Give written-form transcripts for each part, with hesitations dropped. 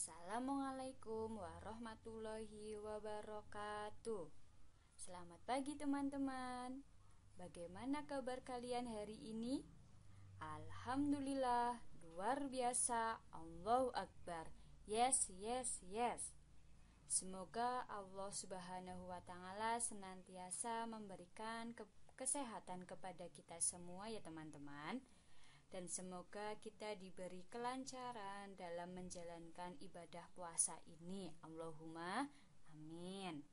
Assalamualaikum warahmatullahi wabarakatuh. Selamat pagi teman-teman. Bagaimana kabar kalian hari ini? Alhamdulillah, luar biasa. Allahu Akbar. Yes. Semoga Allah Subhanahu wa Ta'ala senantiasa memberikan kesehatan kepada kita semua ya teman-teman. Dan semoga kita diberi kelancaran dalam menjalankan ibadah puasa ini. Allahumma amin.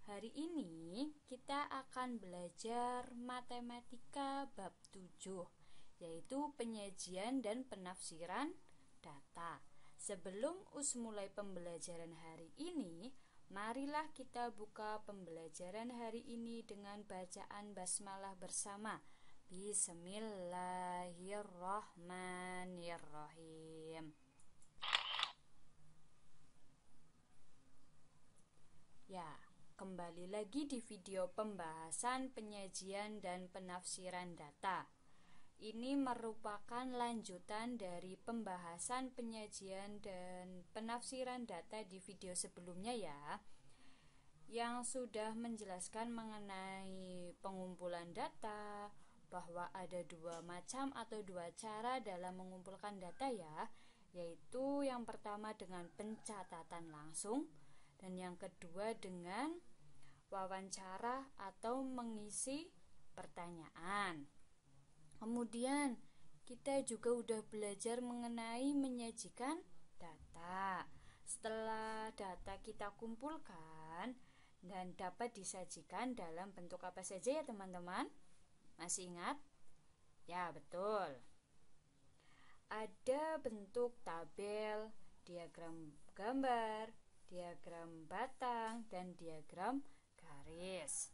Hari ini kita akan belajar matematika bab 7, yaitu penyajian dan penafsiran data. Sebelum mulai pembelajaran hari ini, marilah kita buka pembelajaran hari ini dengan bacaan basmalah bersama. Bismillahirrahmanirrahim. Ya, kembali lagi di video pembahasan penyajian dan penafsiran data. Ini merupakan lanjutan dari pembahasan penyajian dan penafsiran data di video sebelumnya ya, yang sudah menjelaskan mengenai pengumpulan data, bahwa ada dua macam atau dua cara dalam mengumpulkan data ya, yaitu yang pertama dengan pencatatan langsung dan yang kedua dengan wawancara atau mengisi pertanyaan. Kemudian kita juga udah belajar mengenai menyajikan data. Setelah data kita kumpulkan dan dapat disajikan dalam bentuk apa saja ya teman-teman? Masih ingat? Ya, betul. Ada bentuk tabel, diagram gambar, diagram batang, dan diagram garis.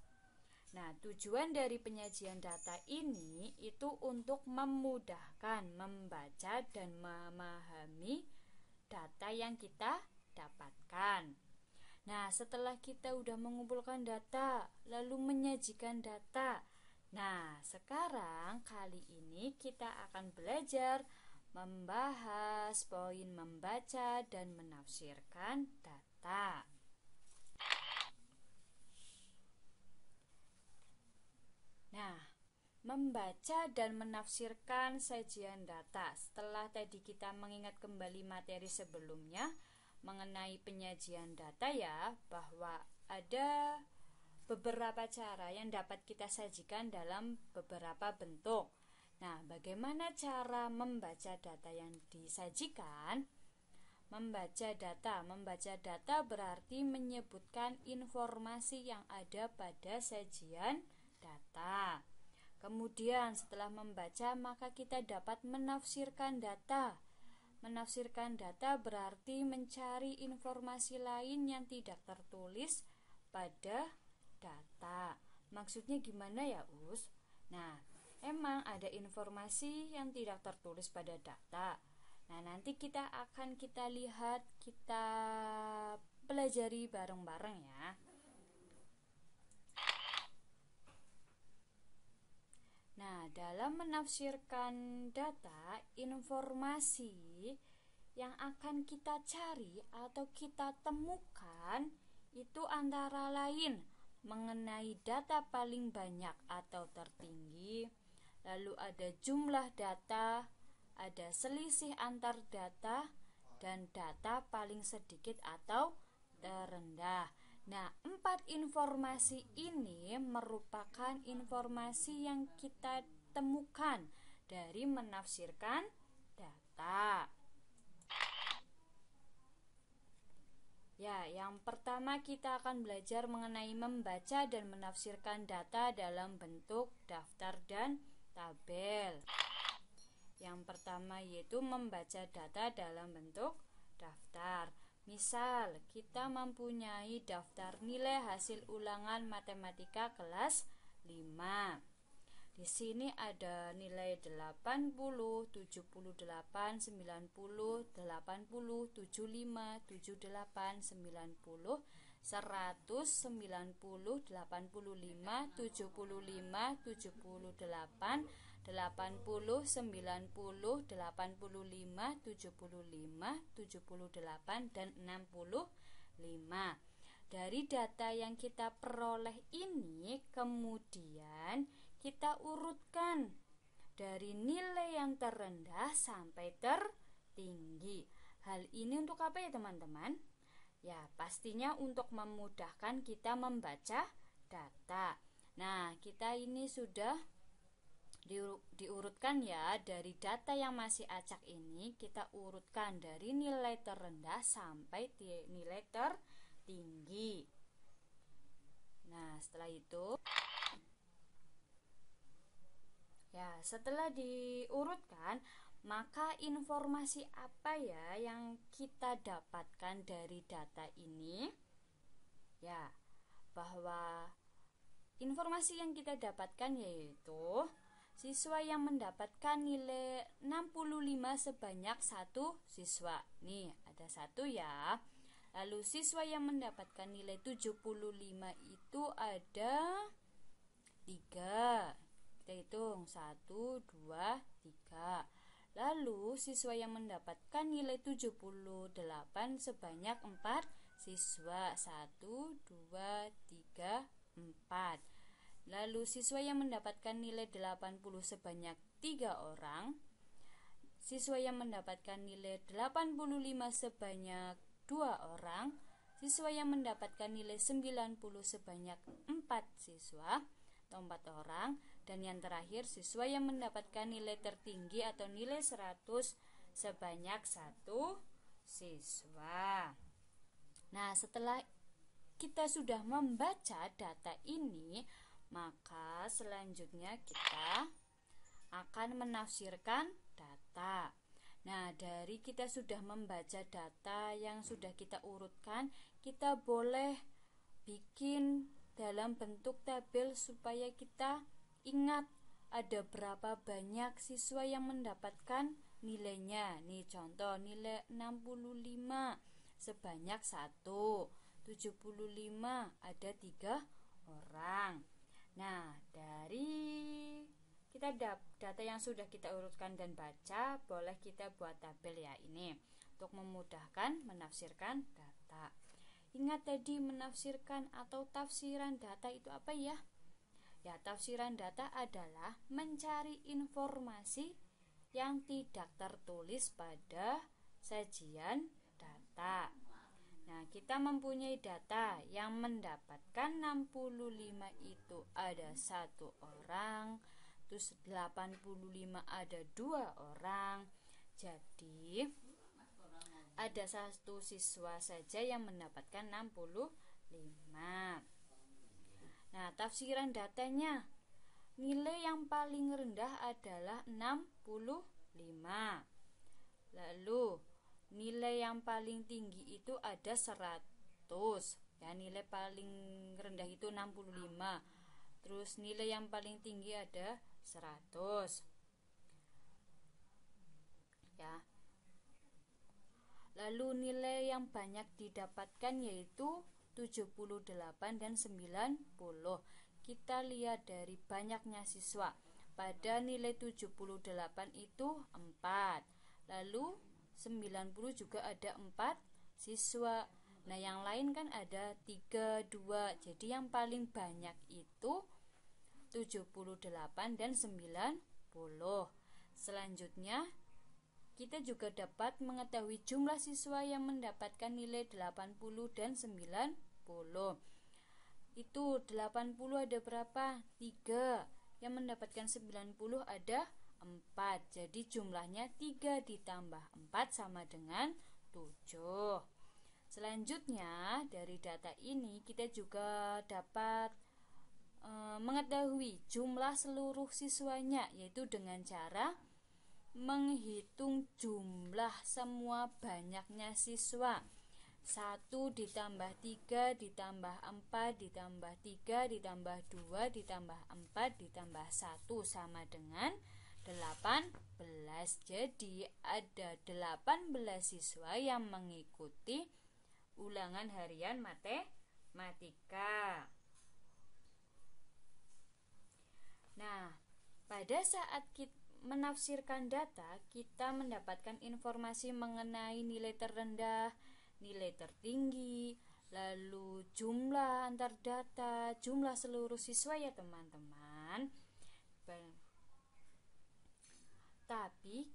Nah, tujuan dari penyajian data ini itu untuk memudahkan membaca dan memahami data yang kita dapatkan. Nah, setelah kita udah mengumpulkan data, lalu menyajikan data. Nah, sekarang kali ini kita akan belajar membahas poin membaca dan menafsirkan data. Nah, membaca dan menafsirkan sajian data. Setelah tadi kita mengingat kembali materi sebelumnya mengenai penyajian data ya, bahwa ada beberapa cara yang dapat kita sajikan dalam beberapa bentuk. Nah, bagaimana cara membaca data yang disajikan? Membaca data berarti menyebutkan informasi yang ada pada sajian data. Kemudian setelah membaca maka kita dapat menafsirkan data. Menafsirkan data berarti mencari informasi lain yang tidak tertulis pada data. Maksudnya gimana ya, Us? Nah, emang ada informasi yang tidak tertulis pada data. Nah, nanti kita lihat, kita pelajari bareng-bareng ya. Nah, dalam menafsirkan data, informasi yang akan kita cari atau kita temukan itu antara lain mengenai data paling banyak atau tertinggi, lalu ada jumlah data, ada selisih antar data, dan data paling sedikit atau terendah. Nah, 4 informasi ini merupakan informasi yang kita temukan dari menafsirkan data. Ya, yang pertama kita akan belajar mengenai membaca dan menafsirkan data dalam bentuk daftar dan tabel. Yang pertama yaitu membaca data dalam bentuk daftar. Misal, kita mempunyai daftar nilai hasil ulangan matematika kelas 5. Di sini ada nilai 80, 78, 90, 80, 75, 78, 90, 100, 90, 85, 75, 78, 80, 90, 85, 75, 78, dan 65. Dari data yang kita peroleh ini, kemudian kita urutkan dari nilai yang terendah sampai tertinggi. Hal ini untuk apa ya teman-teman? Ya, pastinya untuk memudahkan kita membaca data. Nah, kita ini sudah diurutkan ya, dari data yang masih acak ini kita urutkan dari nilai terendah sampai nilai tertinggi. Nah, setelah itu ya, setelah diurutkan, maka informasi apa ya yang kita dapatkan dari data ini? Ya, bahwa informasi yang kita dapatkan yaitu siswa yang mendapatkan nilai 65 sebanyak 1 siswa. Nih, ada 1 ya. Lalu siswa yang mendapatkan nilai 75 itu ada 3. Kita hitung 1, 2, 3. Lalu siswa yang mendapatkan nilai 78 sebanyak 4 siswa. 1, 2, 3, 4. Lalu siswa yang mendapatkan nilai 80 sebanyak 3 orang. Siswa yang mendapatkan nilai 85 sebanyak 2 orang. Siswa yang mendapatkan nilai 90 sebanyak 4 siswa atau 4 orang. Dan yang terakhir, siswa yang mendapatkan nilai tertinggi atau nilai 100 sebanyak 1 siswa. Nah, setelah kita sudah membaca data ini, maka selanjutnya kita akan menafsirkan data. Nah, dari kita sudah membaca data yang sudah kita urutkan, kita boleh bikin dalam bentuk tabel supaya kita ingat ada berapa banyak siswa yang mendapatkan nilainya. Nih contoh, nilai 65 sebanyak 1, 75 ada 3 orang. Nah, dari kita data yang sudah kita urutkan dan baca, boleh kita buat tabel ya ini untuk memudahkan menafsirkan data. Ingat tadi menafsirkan atau tafsiran data itu apa ya? Ya, tafsiran data adalah mencari informasi yang tidak tertulis pada sajian data. Nah, kita mempunyai data yang mendapatkan 65 itu ada 1 orang, terus 85 ada 2 orang. Jadi ada 1 siswa saja yang mendapatkan 65. Nah, tafsiran datanya, nilai yang paling rendah adalah 65. Lalu nilai yang paling tinggi itu ada 100. Ya, nilai paling rendah itu 65. Terus nilai yang paling tinggi ada 100. Ya. Lalu nilai yang banyak didapatkan yaitu 78 dan 90. Kita lihat dari banyaknya siswa. Pada nilai 78 itu 4. Lalu 90 juga ada 4 siswa. Nah, yang lain kan ada 3, 2. Jadi yang paling banyak itu 78 dan 90. Selanjutnya, kita juga dapat mengetahui jumlah siswa yang mendapatkan nilai 80 dan 90. Itu 80 ada berapa? 3. Yang mendapatkan 90 ada 4. Jadi jumlahnya 3 ditambah 4 sama dengan 7. Selanjutnya, dari data ini kita juga dapat mengetahui jumlah seluruh siswanya, yaitu dengan cara menghitung jumlah semua banyaknya siswa. 1 ditambah 3 ditambah 4 ditambah 3 ditambah 2 ditambah 4 ditambah 1 sama dengan 18. Jadi ada 18 siswa yang mengikuti ulangan harian matematika. Nah, Pada saat kita menafsirkan data, kita mendapatkan informasi mengenai nilai terendah, nilai tertinggi, lalu jumlah antar data, jumlah seluruh siswa ya teman-teman. Tapi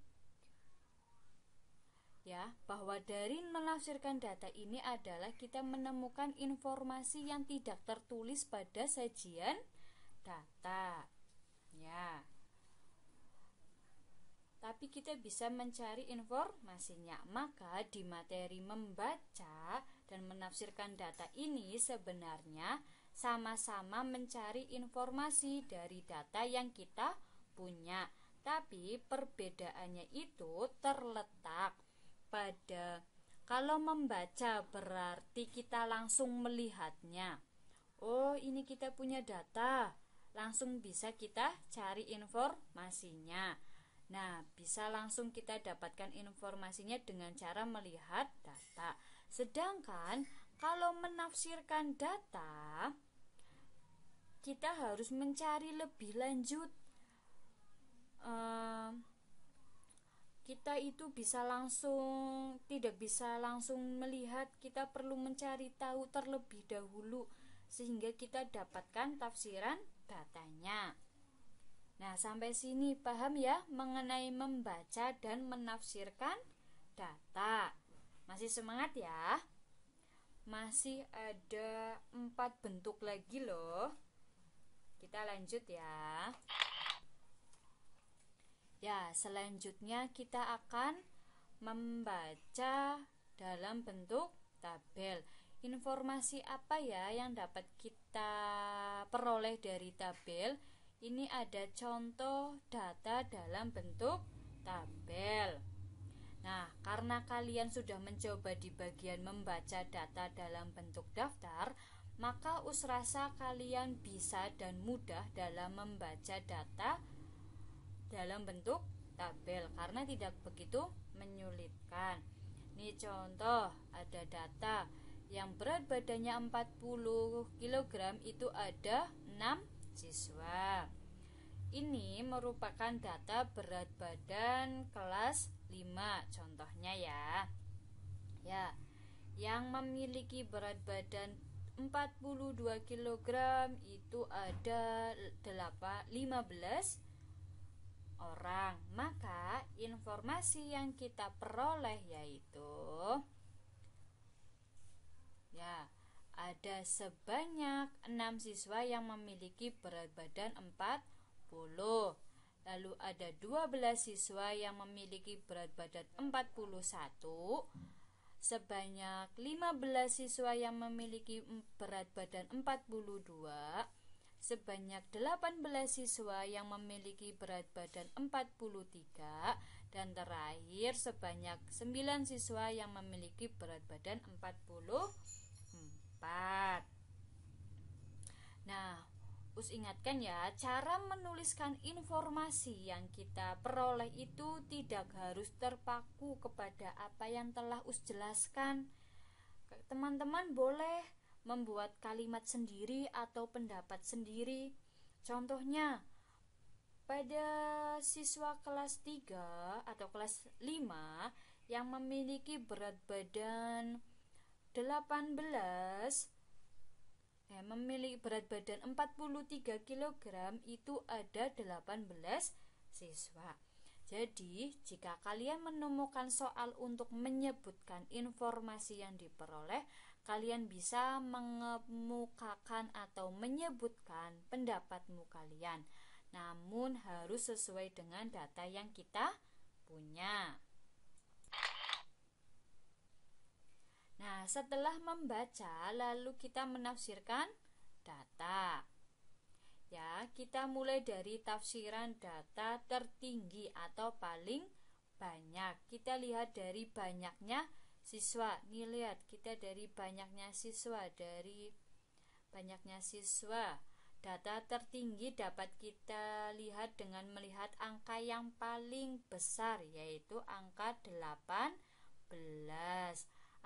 ya, bahwa dari menafsirkan data ini adalah kita menemukan informasi yang tidak tertulis pada sajian data. Ya. Tapi kita bisa mencari informasinya. Maka di materi membaca dan menafsirkan data ini sebenarnya sama-sama mencari informasi dari data yang kita punya. Tapi perbedaannya itu terletak pada kalau membaca berarti kita langsung melihatnya. Oh, ini kita punya data. Langsung bisa kita cari informasinya. Nah, bisa langsung kita dapatkan informasinya dengan cara melihat data. Sedangkan kalau menafsirkan data, kita harus mencari lebih lanjut. Kita itu tidak bisa langsung melihat, kita perlu mencari tahu terlebih dahulu sehingga kita dapatkan tafsiran datanya. Nah, sampai sini paham ya mengenai membaca dan menafsirkan data. Masih semangat ya? Masih ada 4 bentuk lagi loh. Kita lanjut ya. Ya, selanjutnya kita akan membaca dalam bentuk tabel. Informasi apa ya yang dapat kita peroleh dari tabel? Ini ada contoh data dalam bentuk tabel. Nah, karena kalian sudah mencoba di bagian membaca data dalam bentuk daftar, maka usrasa kalian bisa dan mudah dalam membaca data dalam bentuk tabel karena tidak begitu menyulitkan. Ini contoh, ada data yang berat badannya 40 kg itu ada 6 siswa. Ini merupakan data berat badan kelas 5 contohnya ya. Ya, yang memiliki berat badan 42 kg itu ada 15 orang. Maka informasi yang kita peroleh yaitu ya, ada sebanyak 6 siswa yang memiliki berat badan 40. Lalu ada 12 siswa yang memiliki berat badan 41. Sebanyak 15 siswa yang memiliki berat badan 42. Sebanyak 18 siswa yang memiliki berat badan 43. Dan terakhir sebanyak 9 siswa yang memiliki berat badan 44. Nah, Us ingatkan ya, cara menuliskan informasi yang kita peroleh itu tidak harus terpaku kepada apa yang telah Us jelaskan. Teman-teman boleh membuat kalimat sendiri atau pendapat sendiri. Contohnya, pada siswa kelas 3 atau kelas 5 yang memiliki berat badan 43 kg itu ada 18 siswa. Jadi, jika kalian menemukan soal untuk menyebutkan informasi yang diperoleh, kalian bisa mengemukakan atau menyebutkan pendapatmu kalian. Namun harus sesuai dengan data yang kita punya. Nah, setelah membaca, lalu kita menafsirkan data. Ya, kita mulai dari tafsiran data tertinggi atau paling banyak. Kita lihat dari banyaknya siswa. Nih lihat, kita dari banyaknya siswa, Data tertinggi dapat kita lihat dengan melihat angka yang paling besar, yaitu angka 18.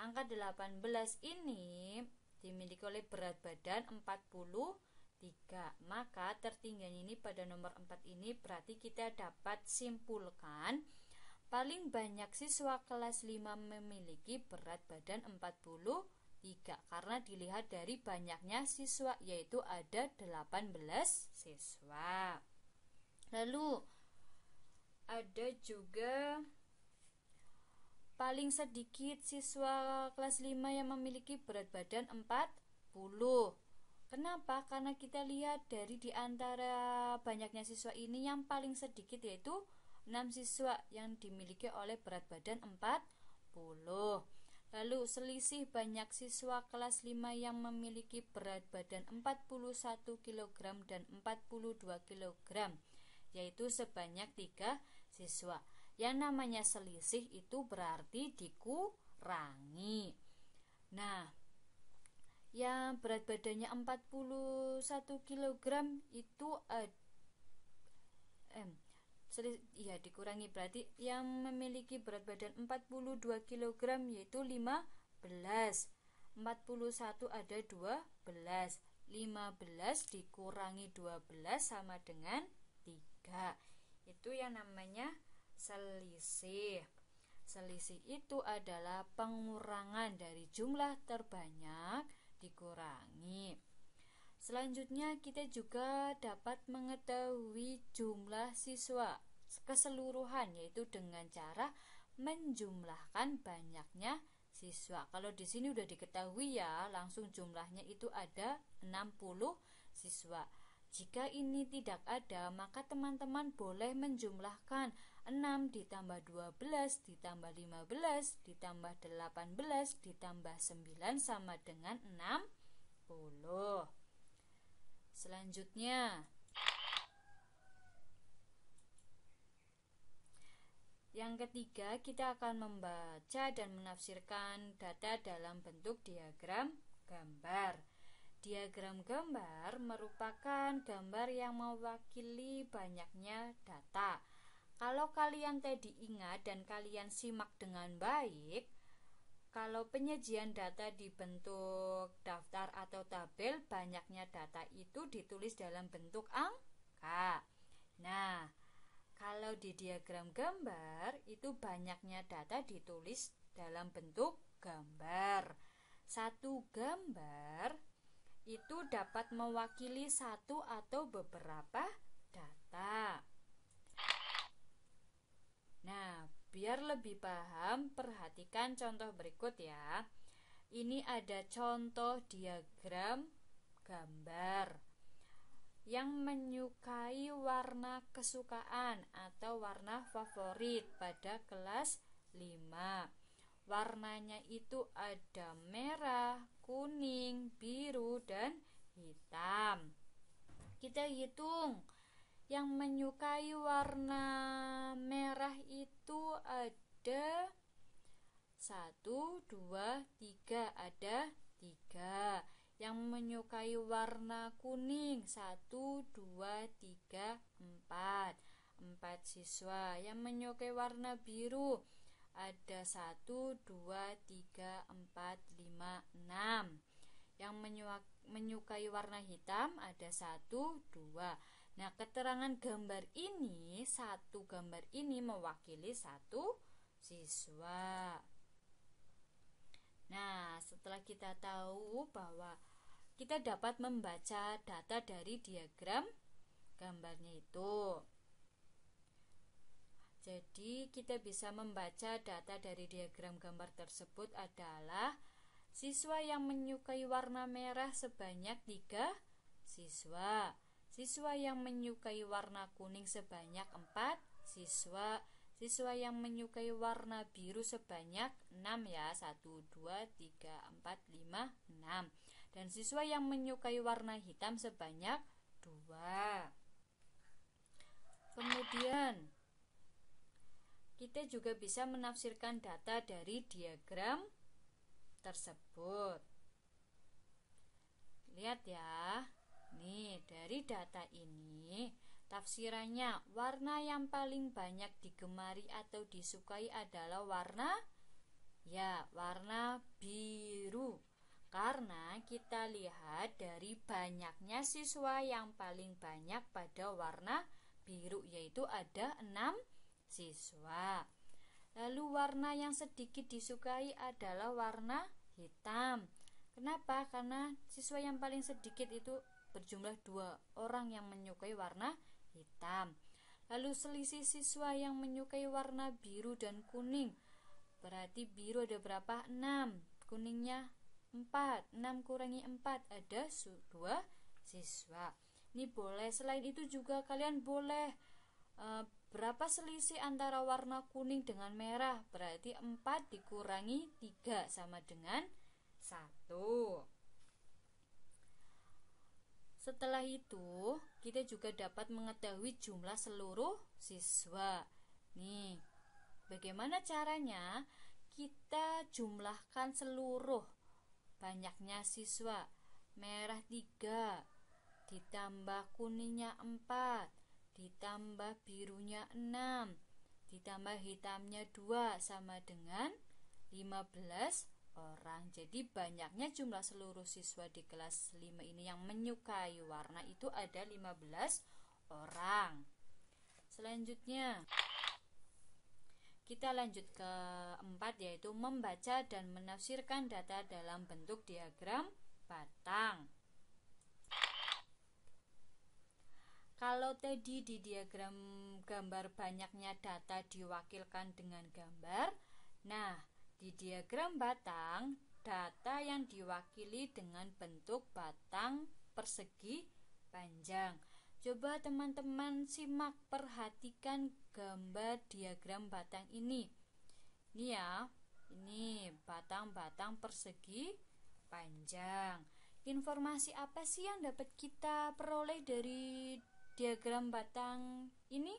Angka 18 ini dimiliki oleh berat badan 43 3. Maka tertingginya ini pada nomor 4 ini berarti kita dapat simpulkan paling banyak siswa kelas 5 memiliki berat badan 43 karena dilihat dari banyaknya siswa, yaitu ada 18 siswa. Lalu ada juga paling sedikit siswa kelas 5 yang memiliki berat badan 40. Kenapa? Karena kita lihat dari di antara banyaknya siswa ini yang paling sedikit yaitu 6 siswa yang dimiliki oleh berat badan 40. Lalu selisih banyak siswa kelas 5 yang memiliki berat badan 41 kg dan 42 kg, yaitu sebanyak 3 siswa. Yang namanya selisih itu berarti dikurangi. Nah, yang berat badannya 41 kg itu dikurangi, berarti yang memiliki berat badan 42 kg yaitu 15. 41 ada 12. 15 dikurangi 12 sama dengan 3. Itu yang namanya selisih. Selisih itu adalah pengurangan dari jumlah terbanyak dikurangi. Selanjutnya kita juga dapat mengetahui jumlah siswa keseluruhan, yaitu dengan cara menjumlahkan banyaknya siswa. Kalau di sini udah diketahui ya, langsung jumlahnya itu ada 60 siswa. Jika ini tidak ada, maka teman-teman boleh menjumlahkan 6 ditambah 12 ditambah 15 ditambah 18 ditambah 9 sama dengan 60. Selanjutnya, yang ketiga, kita akan membaca dan menafsirkan data dalam bentuk diagram gambar. Diagram gambar merupakan gambar yang mewakili banyaknya data. Kalau kalian tadi ingat dan kalian simak dengan baik, kalau penyajian data di bentuk daftar atau tabel, banyaknya data itu ditulis dalam bentuk angka. Nah, kalau di diagram gambar itu banyaknya data ditulis dalam bentuk gambar. Satu gambar itu dapat mewakili satu atau beberapa data. Nah, biar lebih paham, perhatikan contoh berikut ya. Ini ada contoh diagram gambar yang menyukai warna kesukaan atau warna favorit pada kelas 5. Warnanya itu ada merah, kuning, biru, dan hitam. Kita hitung. Yang menyukai warna merah itu ada 1, 2, 3, ada 3. Yang menyukai warna kuning 1, 2, 3, 4. 4 siswa. Yang menyukai warna biru ada 1, 2, 3, 4, 5, 6. Yang menyukai warna hitam ada 1, 2. Nah, keterangan gambar ini, satu gambar ini mewakili satu siswa. Nah, setelah kita tahu bahwa kita dapat membaca data dari diagram gambarnya itu, jadi kita bisa membaca data dari diagram gambar tersebut adalah siswa yang menyukai warna merah sebanyak 3 siswa. Siswa yang menyukai warna kuning sebanyak 4 siswa. Siswa yang menyukai warna biru sebanyak 6 ya. 1, 2, 3, 4, 5, 6. Dan siswa yang menyukai warna hitam sebanyak 2. Kemudian kita juga bisa menafsirkan data dari diagram tersebut. Lihat ya. Nih, dari data ini tafsirannya, warna yang paling banyak digemari atau disukai adalah warna biru. Karena kita lihat dari banyaknya siswa yang paling banyak pada warna biru, yaitu ada 6 siswa. Lalu warna yang sedikit disukai adalah warna hitam. Kenapa? Karena siswa yang paling sedikit itu berjumlah 2 orang yang menyukai warna hitam. Lalu selisih siswa yang menyukai warna biru dan kuning. Berarti biru ada berapa? 6. Kuningnya 4. 6 kurangi 4 ada 2 siswa. Ini boleh. Selain itu juga kalian boleh berapa selisih antara warna kuning dengan merah? Berarti 4 dikurangi 3 sama dengan 1. Setelah itu, kita juga dapat mengetahui jumlah seluruh siswa. Nih, bagaimana caranya? Kita jumlahkan seluruh banyaknya siswa. Merah 3, ditambah kuningnya 4, ditambah birunya 6, ditambah hitamnya 2 sama dengan 15 orang. Jadi banyaknya jumlah seluruh siswa di kelas 5 ini yang menyukai warna itu ada 15 orang. Selanjutnya kita lanjut ke 4, yaitu membaca dan menafsirkan data dalam bentuk diagram batang. Kalau tadi di diagram gambar banyaknya data diwakilkan dengan gambar, nah di diagram batang, data yang diwakili dengan bentuk batang persegi panjang. Coba teman-teman simak, perhatikan gambar diagram batang ini. Ini ya, ini batang-batang persegi panjang. Informasi apa sih yang dapat kita peroleh dari diagram batang ini?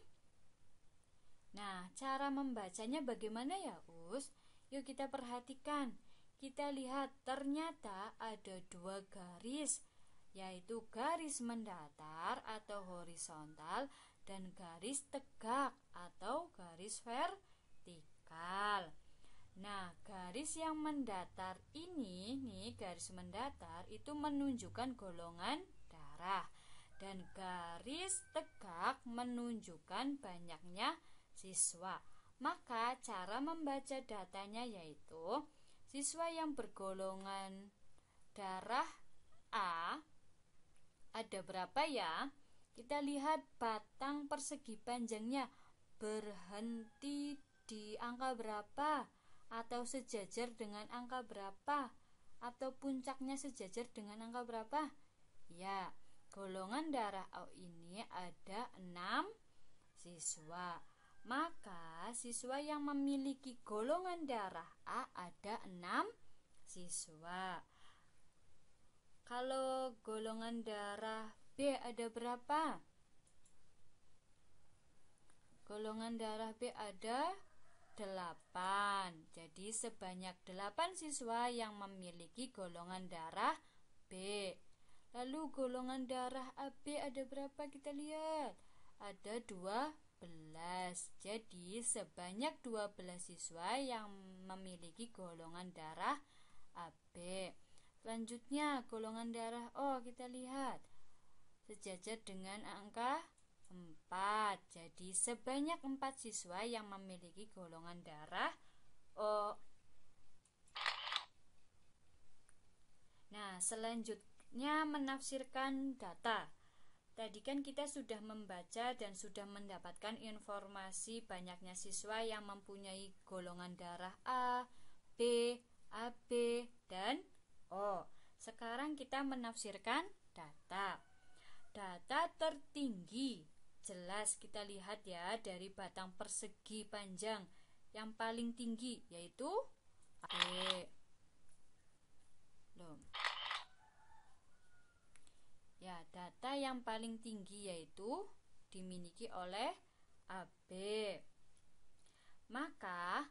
Nah, cara membacanya bagaimana ya, Us? Yuk kita perhatikan. Kita lihat ternyata ada 2 garis, yaitu garis mendatar atau horizontal dan garis tegak atau garis vertikal. Nah, garis yang mendatar ini, nih garis mendatar itu menunjukkan golongan darah, dan garis tegak menunjukkan banyaknya siswa. Maka cara membaca datanya yaitu siswa yang bergolongan darah A ada berapa ya? Kita lihat batang persegi panjangnya berhenti di angka berapa? Atau sejajar dengan angka berapa? Atau puncaknya sejajar dengan angka berapa? Ya, golongan darah A ini ada 6 siswa. Maka siswa yang memiliki golongan darah A ada 6 siswa. Kalau golongan darah B ada berapa? Golongan darah B ada 8. Jadi sebanyak 8 siswa yang memiliki golongan darah B. Lalu golongan darah AB ada berapa? Kita lihat. Ada 12. Jadi sebanyak 12 siswa yang memiliki golongan darah AB. Selanjutnya golongan darah O kita lihat sejajar dengan angka 4. Jadi sebanyak 4 siswa yang memiliki golongan darah O. Nah, selanjutnya menafsirkan data. Tadi kan kita sudah membaca dan sudah mendapatkan informasi banyaknya siswa yang mempunyai golongan darah A, B, AB, dan O. Sekarang kita menafsirkan data. Data tertinggi jelas kita lihat ya dari batang persegi panjang yang paling tinggi yaitu AB. Ya, data yang paling tinggi yaitu dimiliki oleh AB. Maka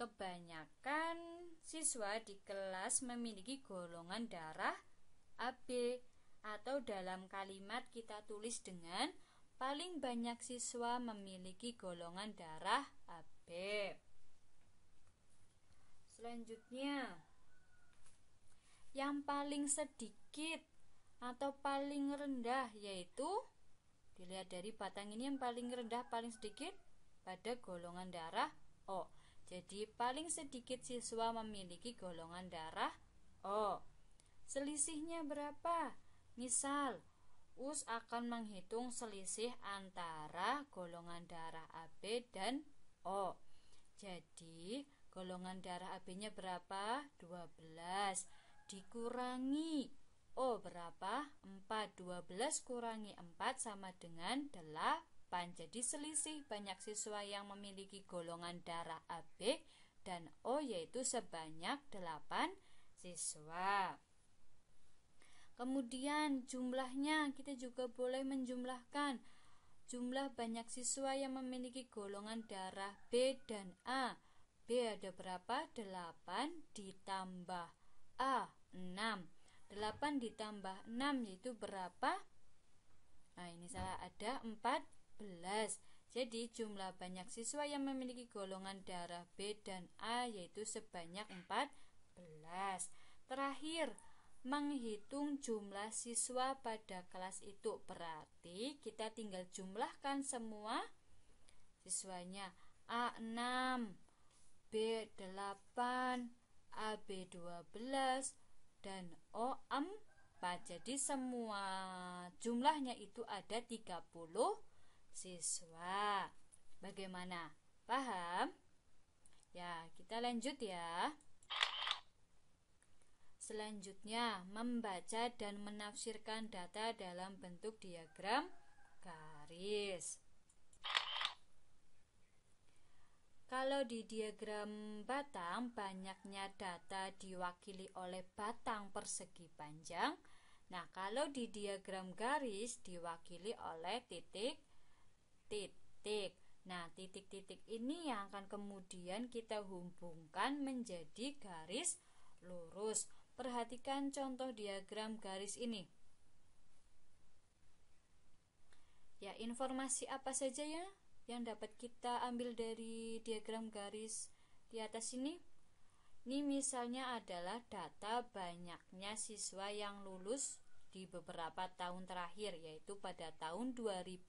kebanyakan siswa di kelas memiliki golongan darah AB, atau dalam kalimat kita tulis dengan paling banyak siswa memiliki golongan darah AB. Selanjutnya yang paling sedikit atau paling rendah, yaitu dilihat dari batang ini yang paling rendah paling sedikit pada golongan darah O. Jadi paling sedikit siswa memiliki golongan darah O. Selisihnya berapa? Misal US akan menghitung selisih antara golongan darah AB dan O. Jadi golongan darah AB-nya berapa? 12 dikurangi O berapa? 4. 12 kurangi 4 sama dengan 8. Jadi selisih banyak siswa yang memiliki golongan darah AB dan O yaitu sebanyak 8 siswa. Kemudian jumlahnya kita juga boleh menjumlahkan jumlah banyak siswa yang memiliki golongan darah B dan A. B ada berapa? 8 ditambah A 6. 8 ditambah 6 yaitu berapa? Nah ini salah, ada 14. Jadi jumlah banyak siswa yang memiliki golongan darah B dan A yaitu sebanyak 14. Terakhir, menghitung jumlah siswa pada kelas itu. Berarti kita tinggal jumlahkan semua siswanya. A6, B8, AB12 dan O4. Jadi semua jumlahnya itu ada 30 siswa. Bagaimana? Paham? Ya, kita lanjut ya. Selanjutnya, membaca dan menafsirkan data dalam bentuk diagram garis. Kalau di diagram batang, banyaknya data diwakili oleh batang persegi panjang. Nah, kalau di diagram garis diwakili oleh titik-titik. Nah, titik-titik ini yang akan kemudian kita hubungkan menjadi garis lurus. Perhatikan contoh diagram garis ini. Ya, informasi apa saja ya yang dapat kita ambil dari diagram garis di atas ini? Ini misalnya adalah data banyaknya siswa yang lulus di beberapa tahun terakhir, yaitu pada tahun 2015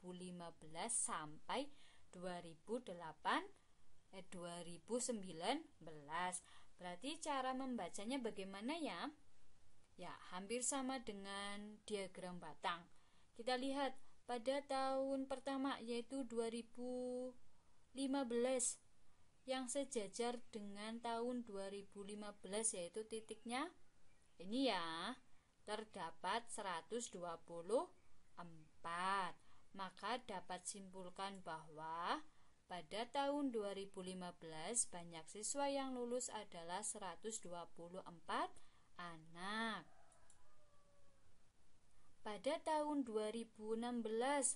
sampai 2019. Berarti cara membacanya bagaimana ya? Ya, hampir sama dengan diagram batang. Kita lihat pada tahun pertama yaitu 2015 yang sejajar dengan tahun 2015 yaitu titiknya ini ya, terdapat 124. Maka dapat simpulkan bahwa pada tahun 2015 banyak siswa yang lulus adalah 124 anak. Pada tahun 2016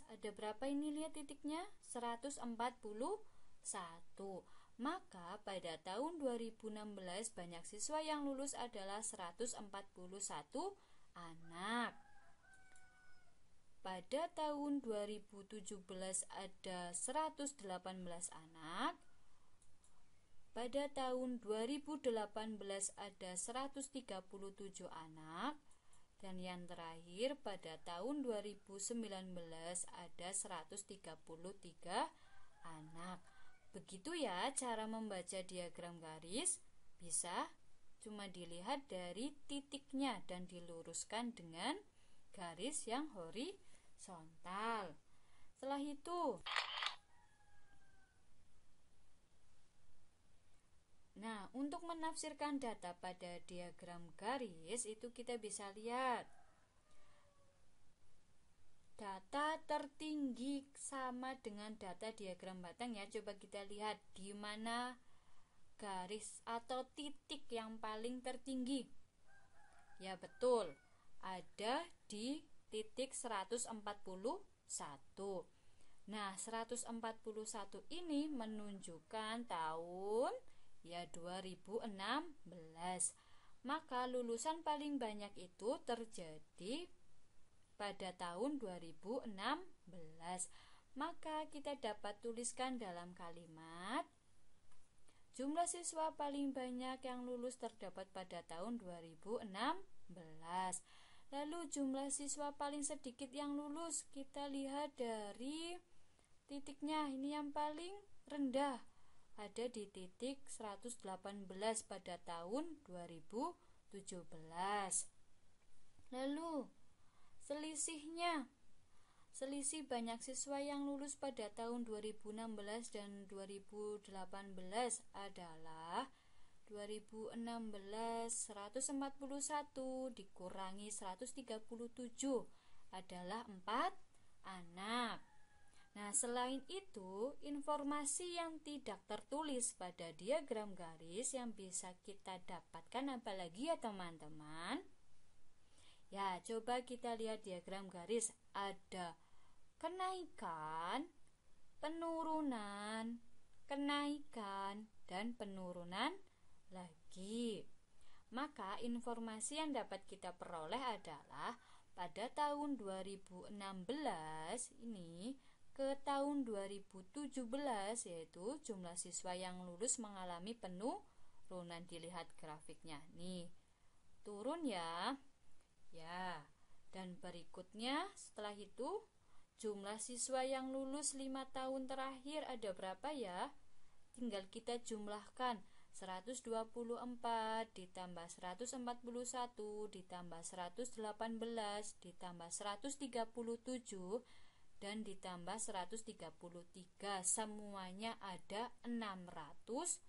ada berapa ini, lihat titiknya? 141. Maka pada tahun 2016 banyak siswa yang lulus adalah 141 anak. Pada tahun 2017 ada 118 anak. Pada tahun 2018 ada 137 anak. Dan yang terakhir pada tahun 2019 ada 133 anak. Begitu ya cara membaca diagram garis. Bisa cuma dilihat dari titiknya dan diluruskan dengan garis yang horizontal. Setelah itu, nah, untuk menafsirkan data pada diagram garis itu kita bisa lihat data tertinggi sama dengan data diagram batang ya. Coba kita lihat di mana garis atau titik yang paling tertinggi. Ya betul, ada di titik 141. Nah, 141 ini menunjukkan tahun ya 2016. Maka lulusan paling banyak itu terjadi pada tahun 2016. Maka kita dapat tuliskan dalam kalimat Jumlah siswa paling banyak yang lulus terdapat pada tahun 2016. Lalu jumlah siswa paling sedikit yang lulus, kita lihat dari titiknya, ini yang paling rendah ada di titik 118 pada tahun 2017. Lalu selisih banyak siswa yang lulus pada tahun 2016 dan 2018 adalah 2016 141 dikurangi 137 adalah 4 anak. Nah, selain itu, informasi yang tidak tertulis pada diagram garis yang bisa kita dapatkan apalagi ya teman-teman? Ya, coba kita lihat diagram garis. Ada kenaikan, penurunan, kenaikan, dan penurunan lagi. Maka informasi yang dapat kita peroleh adalah pada tahun 2016 ini ke tahun 2017, yaitu jumlah siswa yang lulus mengalami penurunan. Dilihat grafiknya nih, turun ya. Dan berikutnya setelah itu jumlah siswa yang lulus 5 tahun terakhir ada berapa ya? Tinggal kita jumlahkan, 124 ditambah 141 ditambah 118 ditambah 137 dan ditambah 133, semuanya ada 653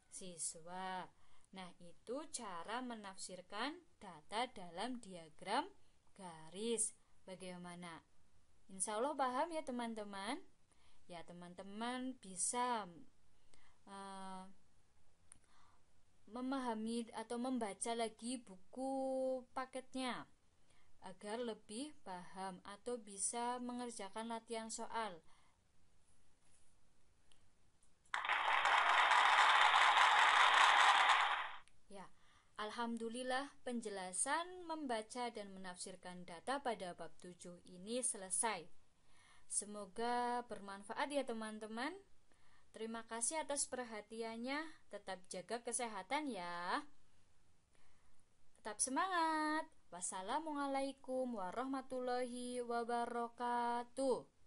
siswa. Nah, itu cara menafsirkan data dalam diagram garis. Bagaimana? Insya Allah paham ya teman-teman? Ya, teman-teman bisa memahami atau membaca lagi buku paketnya agar lebih paham atau bisa mengerjakan latihan soal. Ya, alhamdulillah penjelasan membaca dan menafsirkan data pada bab 7 ini selesai. Semoga bermanfaat ya teman-teman. Terima kasih atas perhatiannya. Tetap jaga kesehatan ya. Tetap semangat. Wassalamualaikum warahmatullahi wabarakatuh.